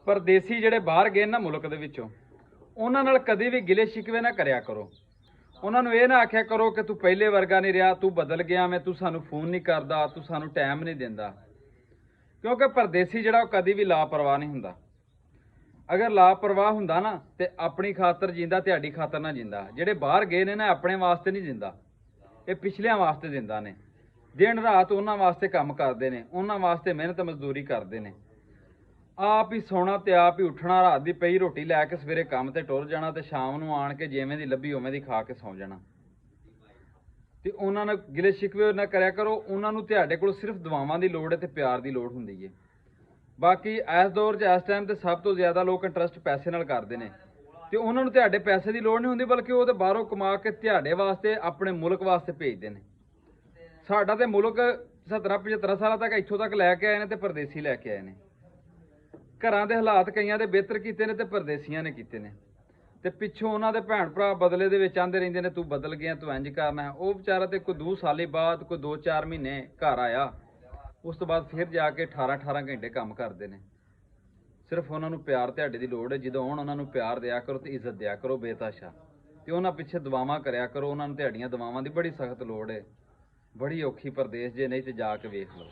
परदेसी ਜਿਹੜੇ ਬਾਹਰ ਗਏ ਨਾ ਮੁਲਕ ਦੇ ਵਿੱਚੋਂ ਉਹਨਾਂ ਨਾਲ ਕਦੇ ਵੀ ਗਿਲੇ ਸ਼ਿਕਵੇ ਨਾ ਕਰਿਆ ਕਰੋ। ਉਹਨਾਂ ਨੂੰ ਇਹ ਨਾ ਆਖਿਆ ਕਰੋ ਕਿ ਤੂੰ ਪਹਿਲੇ ਵਰਗਾ ਨਹੀਂ ਰਿਹਾ, ਤੂੰ ਬਦਲ ਗਿਆ, ਮੈਂ ਤੂੰ ਸਾਨੂੰ ਫੋਨ ਨਹੀਂ ਕਰਦਾ, ਤੂੰ ਸਾਨੂੰ ਟਾਈਮ ਨਹੀਂ ਦਿੰਦਾ। ਕਿਉਂਕਿ परदेसी ਜਿਹੜਾ ਉਹ ਕਦੀ ਵੀ ਲਾਪਰਵਾਹ ਨਹੀਂ ਹੁੰਦਾ। अगर लापरवाह ਹੁੰਦਾ ना तो अपनी खातर जींदा, ਤੁਹਾਡੀ खातर ना जींदा। ਜਿਹੜੇ ਬਾਹਰ ਗਏ ਨੇ ना अपने वास्ते नहीं जींदा, ये पिछलियां वास्ते दिंदा ने। दिन रात उन्हां वास्ते काम करते हैं, उन्हां वास्ते मेहनत मजदूरी करते हैं। आप ही सोना तो आप ही उठना, रात की पई रोटी लैके सवेरे काम ते टुर जाना ते शाम नूं आण के जिवें दी लभी उवें दी खा के सौ जाना। ते उन्हां नाल गिले शिकवे ना करया करो। उन्हां नूं तुहाडे कोल सिर्फ दुआवां दी लोड़ है ते प्यार दी लोड़ हुंदी है। बाकी इस दौर च इस टाइम ते सब तो ज़्यादा लोग इंटरस्ट पैसे नाल करते हैं ते उन्हां नूं तुहाडे पैसे की लोड़ नहीं हुंदी, बल्कि वो तो बाहरों कमा के तुहाडे वास्ते अपने मुल्क वास्ते भेजते हैं। साडा ते मुल्क 70-75 साल तक इत्थों तक लैके आए हैं ते परदेसी लैके आए हैं। घरां दे हालात कईयां दे बेहतर कीते ने ते परदेसियां ने कीते ने ते पिछों उन्हां दे भैण भरा बदले दे विच आंदे रहिंदे ने, तू बदल गया, तू इंज करना है। वो बेचारा ते कोई 2 साल बाद, कोई 2-4 महीने घर आया, उस तो बाद फिर जाके 18-18 घंटे काम करते हैं। सिर्फ उन्होंने प्यार तुहाडे दी लोड़ है। जो आउण उन्होंने प्यार दिया करो तो इज्जत दिया करो बेताशा, तो उन्होंने पिछे दुआवां करया करो। उन्होंने तुहाडीआं दुआवां दी बड़ी सख्त लोड़ है। बड़ी औखी परदेस जे, नहीं तो जाके वेख लो।